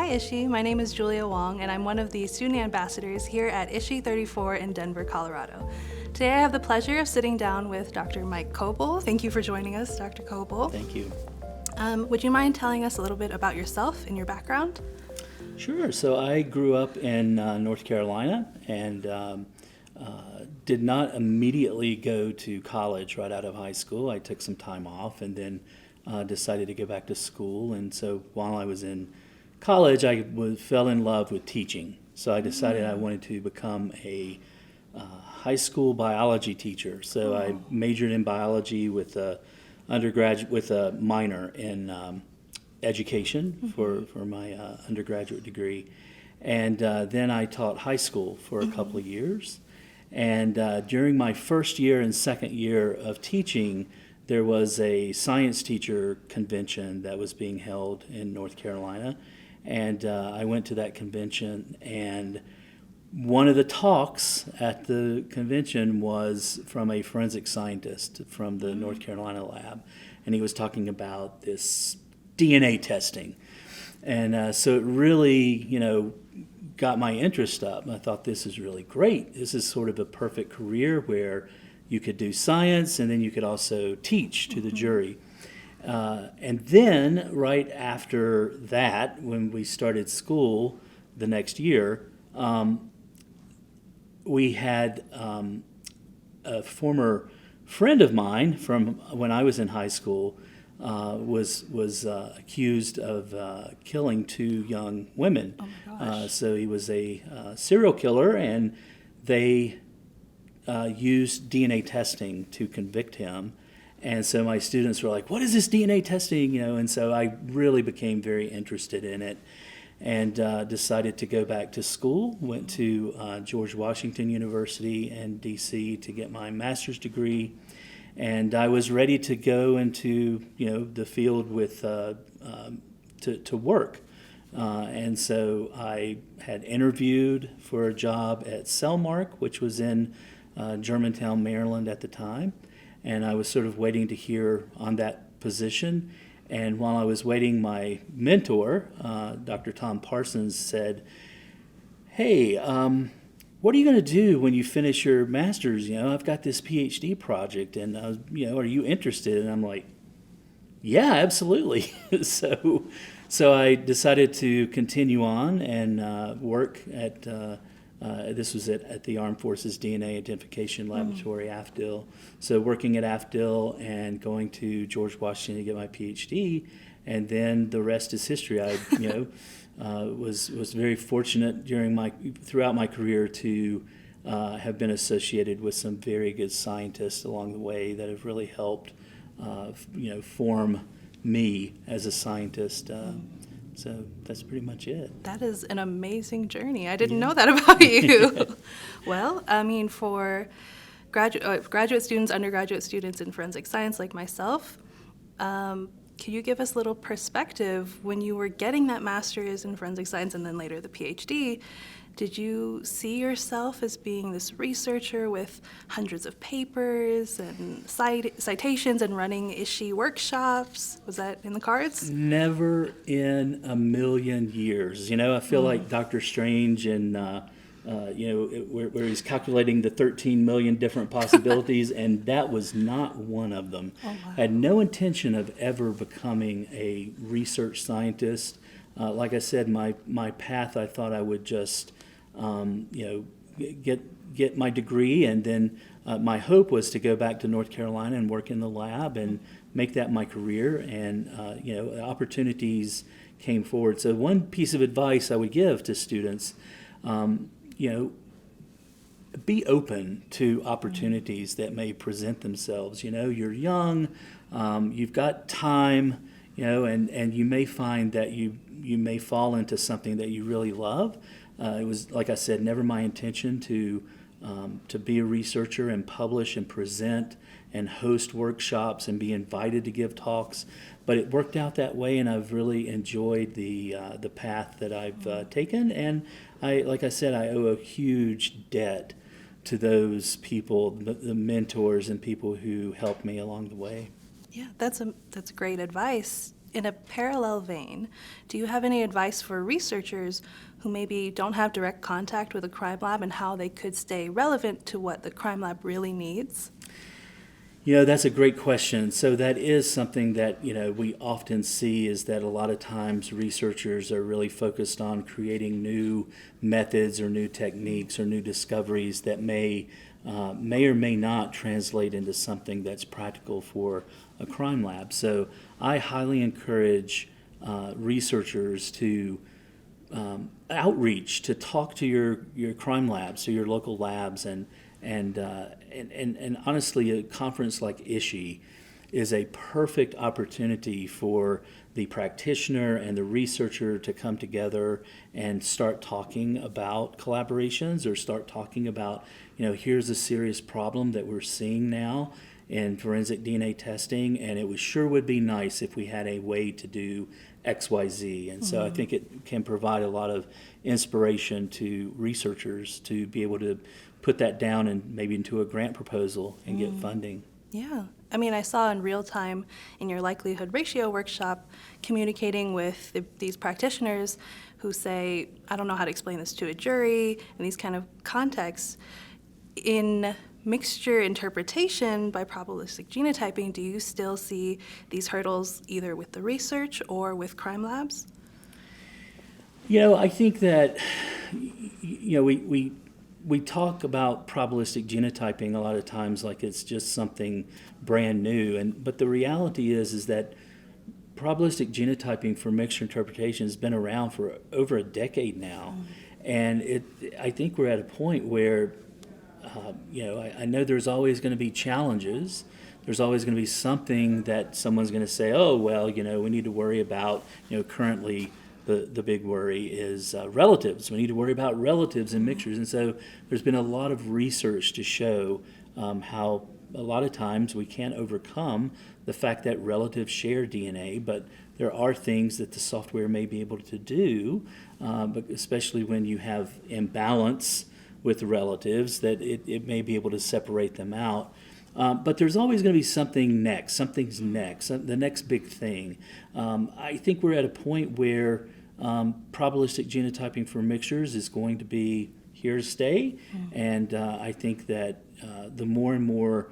Hi ISHI, my name is Julia Wang and I'm one of the student ambassadors here at ISHI 34 in Denver, Colorado. Today I have the pleasure of sitting down with Dr. Mike Coble. Thank you for joining us, Dr. Coble. Thank you. Would you mind telling us a little bit about yourself and your background? Sure. So I grew up in North Carolina and did not immediately go to college right out of high school. I took some time off and then decided to go back to school. And so while I was in college, I fell in love with teaching. So I decided I wanted to become a high school biology teacher. So I majored in biology with a undergraduate with a minor in education for my undergraduate degree, and then I taught high school for a couple of years. And during my first year and second year of teaching, there was a science teacher convention that was being held in North Carolina, and I went to that convention, and one of the talks at the convention was from a forensic scientist from the North Carolina lab, and he was talking about this DNA testing. And so it really, got my interest up. I thought, this is really great. This is sort of a perfect career where you could do science and then you could also teach to the jury. And then right after that, when we started school the next year, we had a former friend of mine from when I was in high school was accused of killing two young women. Oh my gosh. So he was a serial killer, and they used DNA testing to convict him. And so my students were like, "What is this DNA testing?" And so I really became very interested in it, and decided to go back to school. Went to George Washington University in D.C. to get my master's degree, and I was ready to go into the field with to work. And so I had interviewed for a job at Cellmark, which was in Germantown, Maryland at the time, and I was sort of waiting to hear on that position. And while I was waiting, my mentor, Dr. Tom Parsons, said, "Hey, what are you going to do when you finish your master's? I've got this PhD project, and are you interested?" And I'm like, "Yeah, absolutely." So I decided to continue on and work at. This was at the Armed Forces DNA Identification Laboratory, AFDIL. So working at AFDIL and going to George Washington to get my PhD, and then the rest is history. I was very fortunate throughout my career to have been associated with some very good scientists along the way that have really helped form me as a scientist. So that's pretty much it. That is an amazing journey. I didn't know that about you. Well, I mean, for graduate students, undergraduate students in forensic science like myself, can you give us a little perspective when you were getting that master's in forensic science and then later the PhD? Did you see yourself as being this researcher with hundreds of papers and citations and running ISHI workshops? Was that in the cards? Never in a million years. I feel like Dr. Strange and where he's calculating the 13 million different possibilities, and that was not one of them. Oh, wow. I had no intention of ever becoming a research scientist. Like I said, my path, I thought I would just get my degree, and then my hope was to go back to North Carolina and work in the lab and make that my career. And opportunities came forward. So one piece of advice I would give to students, be open to opportunities that may present themselves. You're young, you've got time, and you may find that you may fall into something that you really love. It was, like I said, never my intention to be a researcher and publish and present and host workshops and be invited to give talks, but it worked out that way, and I've really enjoyed the path that I've taken. And like I said, I owe a huge debt to those people, the mentors and people who helped me along the way. Yeah, that's great advice. in a parallel vein, do you have any advice for researchers who maybe don't have direct contact with a crime lab and how they could stay relevant to what the crime lab really needs? That's a great question. So that is something that, we often see, is that a lot of times researchers are really focused on creating new methods or new techniques or new discoveries that may or may not translate into something that's practical for a crime lab. So I highly encourage researchers to outreach, to talk to your crime labs, to your local labs, and honestly, a conference like ISHI is a perfect opportunity for the practitioner and the researcher to come together and start talking about collaborations, or start talking about, here's a serious problem that we're seeing now in forensic DNA testing, and it would be nice if we had a way to do XYZ. And so I think it can provide a lot of inspiration to researchers to be able to put that down and maybe into a grant proposal and get funding. Yeah. I mean, I saw in real time in your likelihood ratio workshop, communicating with these practitioners who say, I don't know how to explain this to a jury, in these kind of contexts. In mixture interpretation by probabilistic genotyping, do you still see these hurdles either with the research or with crime labs? I think that, we talk about probabilistic genotyping a lot of times like it's just something brand new, but the reality is that probabilistic genotyping for mixture interpretation has been around for over a decade now, and I think we're at a point where I know there's always going to be challenges. There's always going to be something that someone's going to say, oh, well, we need to worry about, currently the big worry is relatives. We need to worry about relatives in mixtures. And so there's been a lot of research to show how a lot of times we can't overcome the fact that relatives share DNA, but there are things that the software may be able to do, but especially when you have imbalance with relatives, that it may be able to separate them out. But there's always going to be something next. Something's next, the next big thing. I think we're at a point where probabilistic genotyping for mixtures is going to be here to stay. And I think that the more and more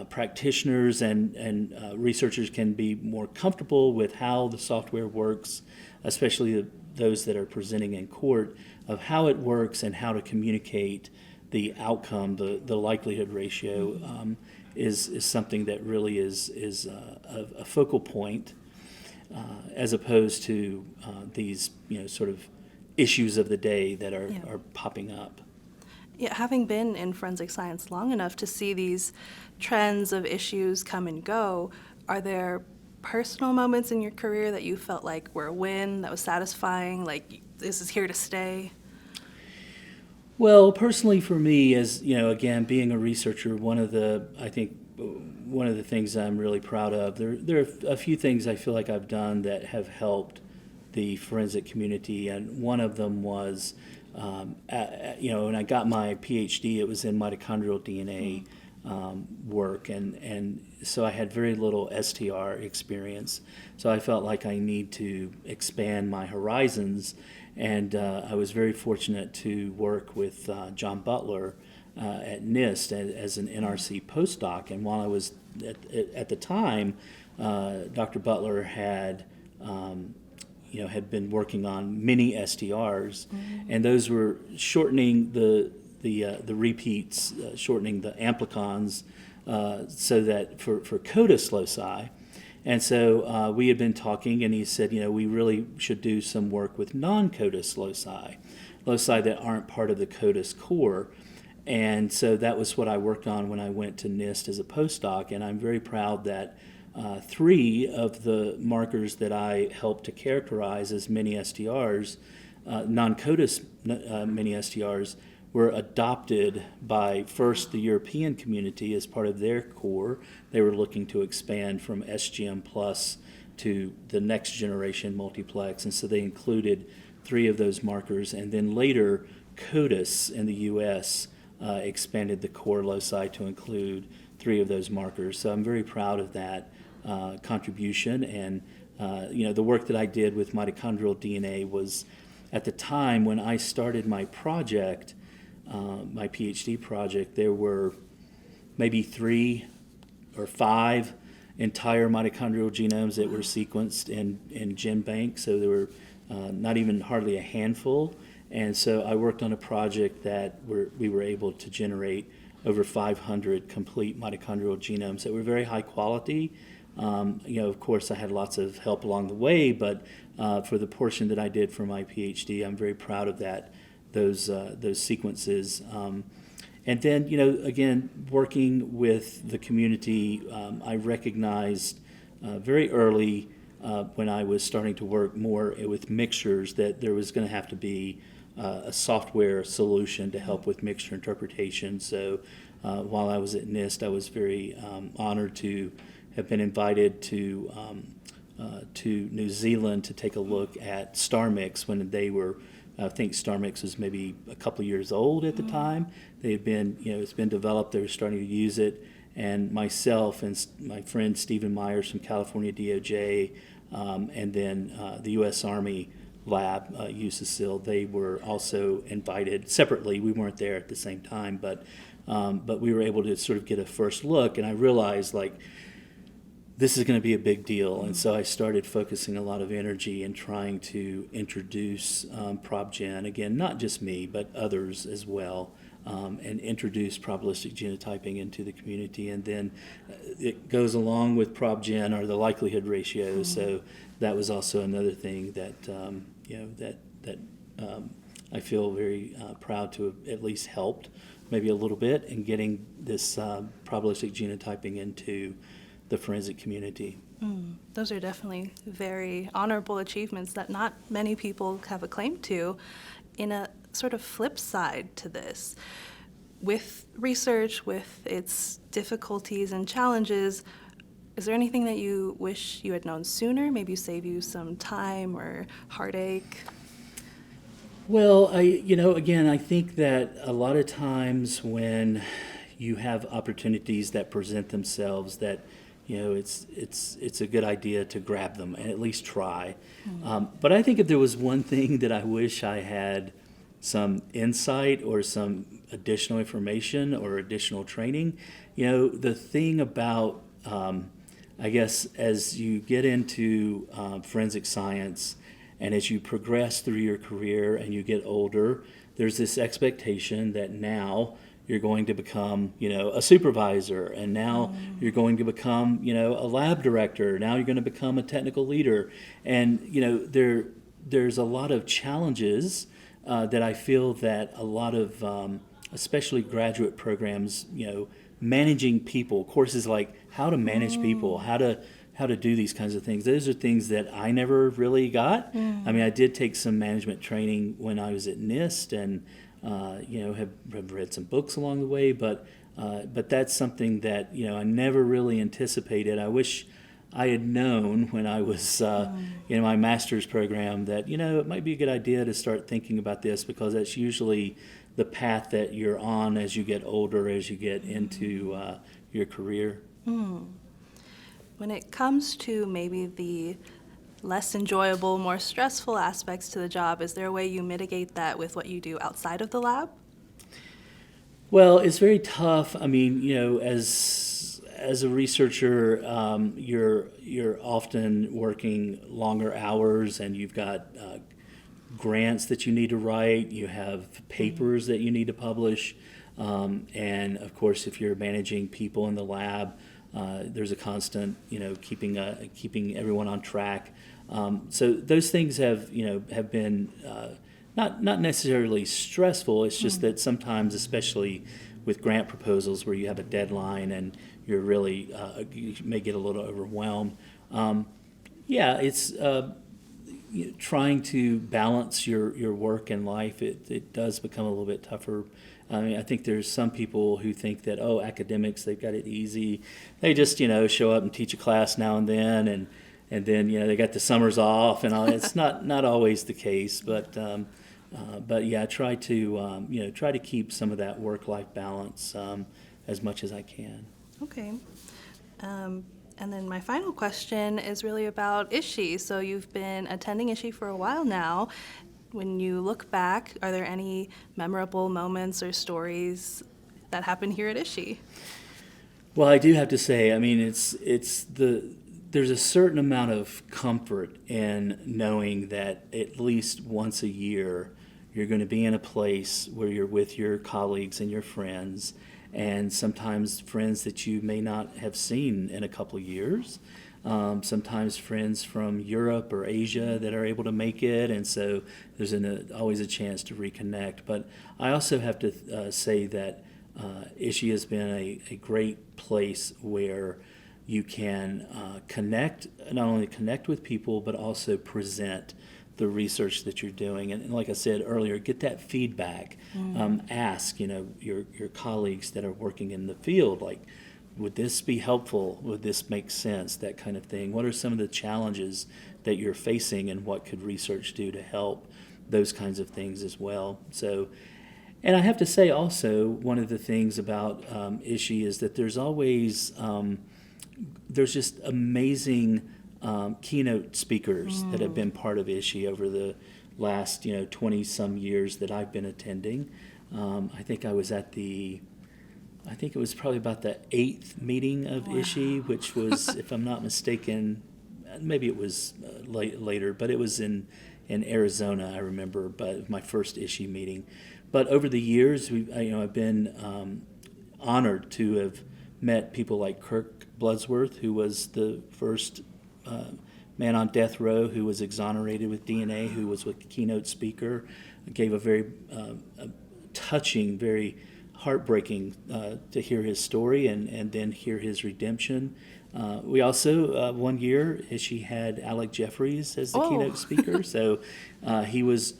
practitioners and researchers can be more comfortable with how the software works, especially those that are presenting in court, of how it works and how to communicate the outcome, the likelihood ratio, is something that really is a focal point, as opposed to these sort of issues of the day that are popping up. Yeah, having been in forensic science long enough to see these trends of issues come and go, are there personal moments in your career that you felt like were a win, that was satisfying, like this is here to stay? Well, personally for me, as again, being a researcher, one of the things I'm really proud of, there are a few things I feel like I've done that have helped the forensic community, and one of them was, when I got my PhD, it was in mitochondrial DNA work, and so I had very little STR experience. So I felt like I need to expand my horizons, and I was very fortunate to work with John Butler at NIST as an NRC postdoc. And while I was at the time, Dr. Butler had been working on many STRs, and those were shortening the repeats, shortening the amplicons, so that for CODIS loci. And so we had been talking, and he said, we really should do some work with non-CODIS loci that aren't part of the CODIS core. And so that was what I worked on when I went to NIST as a postdoc, and I'm very proud that 3 of the markers that I helped to characterize as mini STRs, non-CODIS mini STRs, were adopted by first the European community as part of their core. They were looking to expand from SGM plus to the next generation multiplex, and so they included 3 of those markers, and then later CODIS in the US expanded the core loci to include 3 of those markers. So I'm very proud of that contribution, and the work that I did with mitochondrial DNA was, at the time when I started my project, my PhD project, there were maybe 3 or 5 entire mitochondrial genomes that were sequenced in GenBank, so there were not even hardly a handful. And so I worked on a project that we were able to generate over 500 complete mitochondrial genomes that were very high quality. Of course, I had lots of help along the way, but for the portion that I did for my PhD, I'm very proud of those sequences. And then, again, working with the community, I recognized very early when I was starting to work more with mixtures that there was going to have to be a software solution to help with mixture interpretation. So while I was at NIST, I was very honored to have been invited to New Zealand to take a look at StarMix when they were, I think StarMix was maybe a couple of years old at the time. They had been, it's been developed, they were starting to use it. And myself and my friend Stephen Myers from California DOJ, and then the U.S. Army lab, USACIL, they were also invited separately. We weren't there at the same time, but we were able to sort of get a first look, and I realized, this is going to be a big deal. And so I started focusing a lot of energy in trying to introduce ProbGen, again, not just me, but others as well, and introduce probabilistic genotyping into the community. And then it goes along with ProbGen are the likelihood ratios. So that was also another thing that, that I feel very proud to have at least helped maybe a little bit in getting this probabilistic genotyping into the forensic community. Those are definitely very honorable achievements that not many people have a claim to. In a sort of flip side to this, with research, with its difficulties and challenges, is there anything that you wish you had known sooner, maybe save you some time or heartache? Well, again, I think that a lot of times when you have opportunities that present themselves, that it's a good idea to grab them and at least try. But I think if there was one thing that I wish I had some insight or some additional information or additional training, the thing about, I guess, as you get into forensic science and as you progress through your career and you get older, there's this expectation that now you're going to become, a supervisor, and now you're going to become, a lab director. Now you're going to become a technical leader, and there's a lot of challenges that I feel that a lot of, especially graduate programs, managing people, courses like how to manage people, how to do these kinds of things. Those are things that I never really got. I mean, I did take some management training when I was at NIST, and have read some books along the way, but that's something that I never really anticipated. I wish I had known when I was in my master's program that it might be a good idea to start thinking about this, because that's usually the path that you're on as you get older, as you get into your career. When it comes to maybe the less enjoyable, more stressful aspects to the job, is there a way you mitigate that with what you do outside of the lab? Well, it's very tough. I mean, as a researcher, you're often working longer hours, and you've got grants that you need to write. You have papers that you need to publish, and of course, if you're managing people in the lab, there's a constant, keeping everyone on track. So those things have been not necessarily stressful. It's just that sometimes, especially with grant proposals where you have a deadline and you're really you may get a little overwhelmed. It's trying to balance your work and life. It does become a little bit tougher. I mean, I think there's some people who think that, academics, they've got it easy. They just, show up and teach a class now and then, and then, they got the summers off and all. It's not always the case, but yeah, try to keep some of that work-life balance as much as I can. Okay. And then my final question is really about ISHI. So you've been attending ISHI for a while now. When you look back, are there any memorable moments or stories that happened here at ISHI? Well, I do have to say, I mean, there's a certain amount of comfort in knowing that at least once a year you're going to be in a place where you're with your colleagues and your friends, and sometimes friends that you may not have seen in a couple of years. Sometimes friends from Europe or Asia that are able to make it, and so there's always a chance to reconnect. But I also have to say that ISHI has been a great place where you can not only connect with people, but also present the research that you're doing. And like I said earlier, get that feedback. Ask, your colleagues that are working in the field, like, would this be helpful? Would this make sense? That kind of thing. What are some of the challenges that you're facing, and what could research do to help? Those kinds of things as well. So, and I have to say also, one of the things about ISHI is that there's always there's just amazing keynote speakers that have been part of ISHI over the last 20-some years that I've been attending. I think it was probably about the 8th meeting of ISHI, which was, if I'm not mistaken, maybe it was later, but it was in Arizona, I remember, but my first ISHI meeting. But over the years, I've been honored to have met people like Kirk Bloodsworth, who was the first man on death row who was exonerated with DNA, who was a keynote speaker, gave a very touching, very heartbreaking to hear his story and then hear his redemption. We also, one year, ISHI had Alec Jeffreys as the keynote speaker, so he was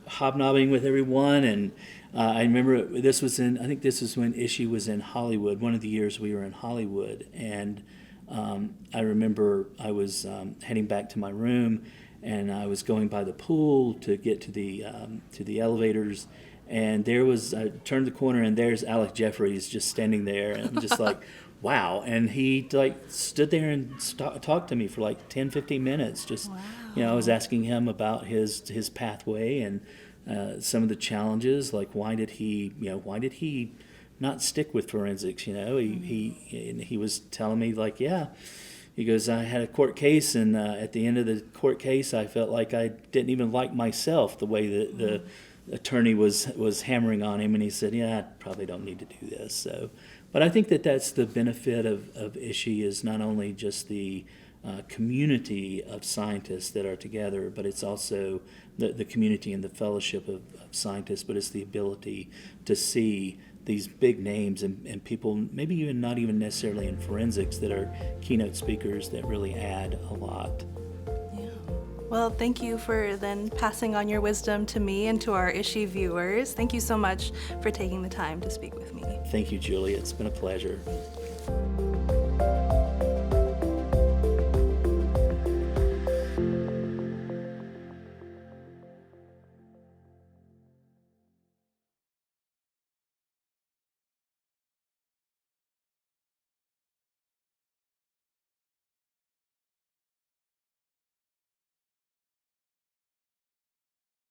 hobnobbing with everyone, and I remember this was when ISHI was in Hollywood, one of the years we were in Hollywood, and I remember I was heading back to my room, and I was going by the pool to get to the elevators, and I turned the corner, and there's Alec Jeffreys just standing there, and I'm just like, wow. And he stood there and talked to me for like 10, 15 minutes. Just, I was asking him about his pathway and some of the challenges, like why did he not stick with forensics? He was telling me, like, he goes, I had a court case, and at the end of the court case, I felt like I didn't even like myself the way that the attorney was hammering on him, and he said, I probably don't need to do this. So, but I think that's the benefit of ISHI, is not only just the community of scientists that are together, but it's also the community and the fellowship of scientists, but it's the ability to see these big names and people, maybe even not even necessarily in forensics, that are keynote speakers that really add a lot. Well, thank you for then passing on your wisdom to me and to our ISHI viewers. Thank you so much for taking the time to speak with me. Thank you, Julia. It's been a pleasure.